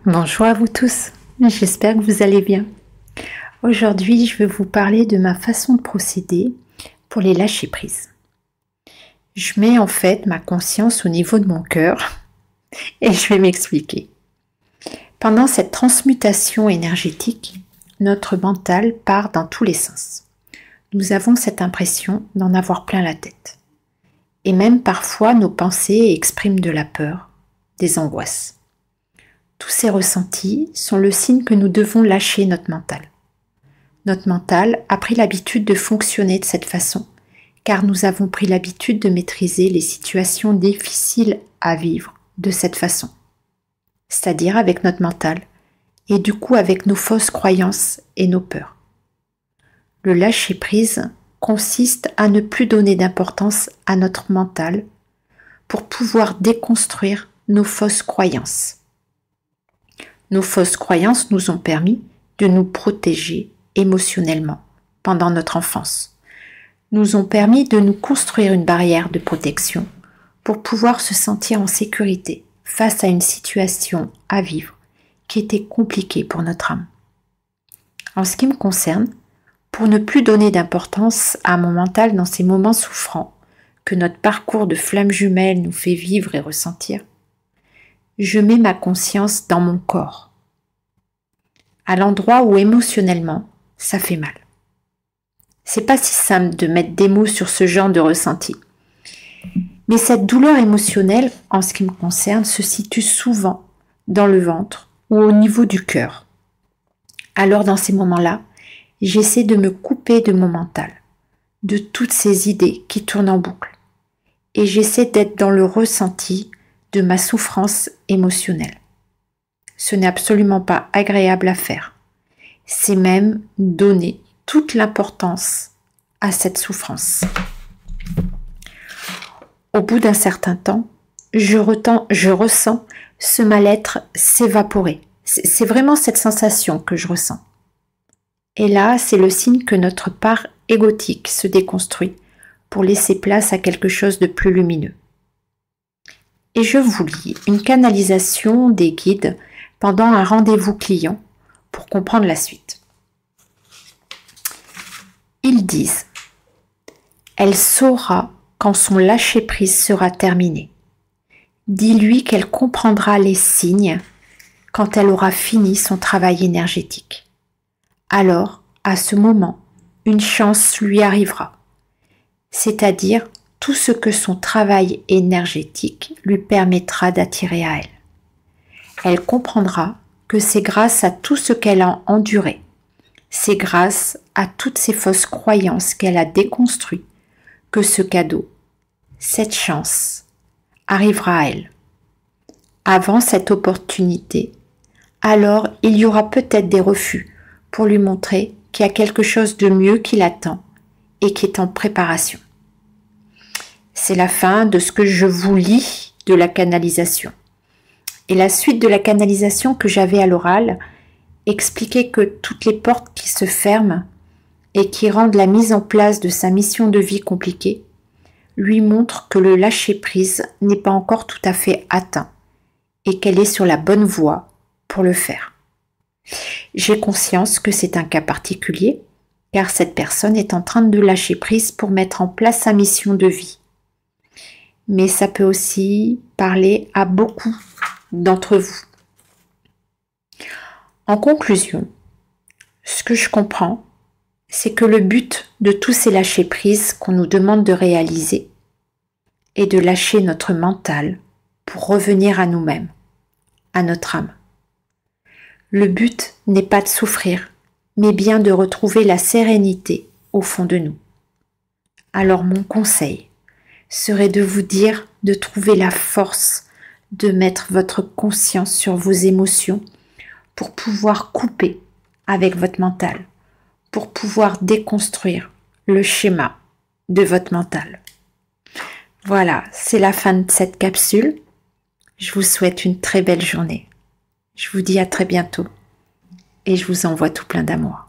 Bonjour à vous tous, j'espère que vous allez bien. Aujourd'hui, je vais vous parler de ma façon de procéder pour les lâcher prise. Je mets en fait ma conscience au niveau de mon cœur et je vais m'expliquer. Pendant cette transmutation énergétique, notre mental part dans tous les sens. Nous avons cette impression d'en avoir plein la tête. Et même parfois, nos pensées expriment de la peur, des angoisses. Tous ces ressentis sont le signe que nous devons lâcher notre mental. Notre mental a pris l'habitude de fonctionner de cette façon, car nous avons pris l'habitude de maîtriser les situations difficiles à vivre de cette façon, c'est-à-dire avec notre mental, et du coup avec nos fausses croyances et nos peurs. Le lâcher-prise consiste à ne plus donner d'importance à notre mental pour pouvoir déconstruire nos fausses croyances. Nos fausses croyances nous ont permis de nous protéger émotionnellement pendant notre enfance, nous ont permis de nous construire une barrière de protection pour pouvoir se sentir en sécurité face à une situation à vivre qui était compliquée pour notre âme. En ce qui me concerne, pour ne plus donner d'importance à mon mental dans ces moments souffrants que notre parcours de flamme jumelle nous fait vivre et ressentir, je mets ma conscience dans mon corps, à l'endroit où émotionnellement ça fait mal. C'est pas si simple de mettre des mots sur ce genre de ressenti. Mais cette douleur émotionnelle, en ce qui me concerne, se situe souvent dans le ventre ou au niveau du cœur. Alors dans ces moments-là, j'essaie de me couper de mon mental, de toutes ces idées qui tournent en boucle. Et j'essaie d'être dans le ressenti de ma souffrance émotionnelle. Ce n'est absolument pas agréable à faire. C'est même donner toute l'importance à cette souffrance. Au bout d'un certain temps, je ressens ce mal-être s'évaporer. C'est vraiment cette sensation que je ressens. Et là, c'est le signe que notre part égotique se déconstruit pour laisser place à quelque chose de plus lumineux. Et je vous lis une canalisation des guides pendant un rendez-vous client pour comprendre la suite. Ils disent « Elle saura quand son lâcher-prise sera terminé. Dis-lui qu'elle comprendra les signes quand elle aura fini son travail énergétique. Alors, à ce moment, une chance lui arrivera, c'est-à-dire tout ce que son travail énergétique lui permettra d'attirer à elle. Elle comprendra que c'est grâce à tout ce qu'elle a enduré, c'est grâce à toutes ces fausses croyances qu'elle a déconstruites que ce cadeau, cette chance, arrivera à elle. Avant cette opportunité, alors il y aura peut-être des refus pour lui montrer qu'il y a quelque chose de mieux qui l'attend et qui est en préparation. » C'est la fin de ce que je vous lis de la canalisation. Et la suite de la canalisation que j'avais à l'oral expliquait que toutes les portes qui se ferment et qui rendent la mise en place de sa mission de vie compliquée lui montrent que le lâcher-prise n'est pas encore tout à fait atteint et qu'elle est sur la bonne voie pour le faire. J'ai conscience que c'est un cas particulier car cette personne est en train de lâcher prise pour mettre en place sa mission de vie. Mais ça peut aussi parler à beaucoup d'entre vous. En conclusion, ce que je comprends, c'est que le but de tous ces lâcher-prises qu'on nous demande de réaliser est de lâcher notre mental pour revenir à nous-mêmes, à notre âme. Le but n'est pas de souffrir, mais bien de retrouver la sérénité au fond de nous. Alors mon conseil serait de vous dire de trouver la force de mettre votre conscience sur vos émotions pour pouvoir couper avec votre mental, pour pouvoir déconstruire le schéma de votre mental. Voilà, c'est la fin de cette capsule. Je vous souhaite une très belle journée. Je vous dis à très bientôt et je vous envoie tout plein d'amour.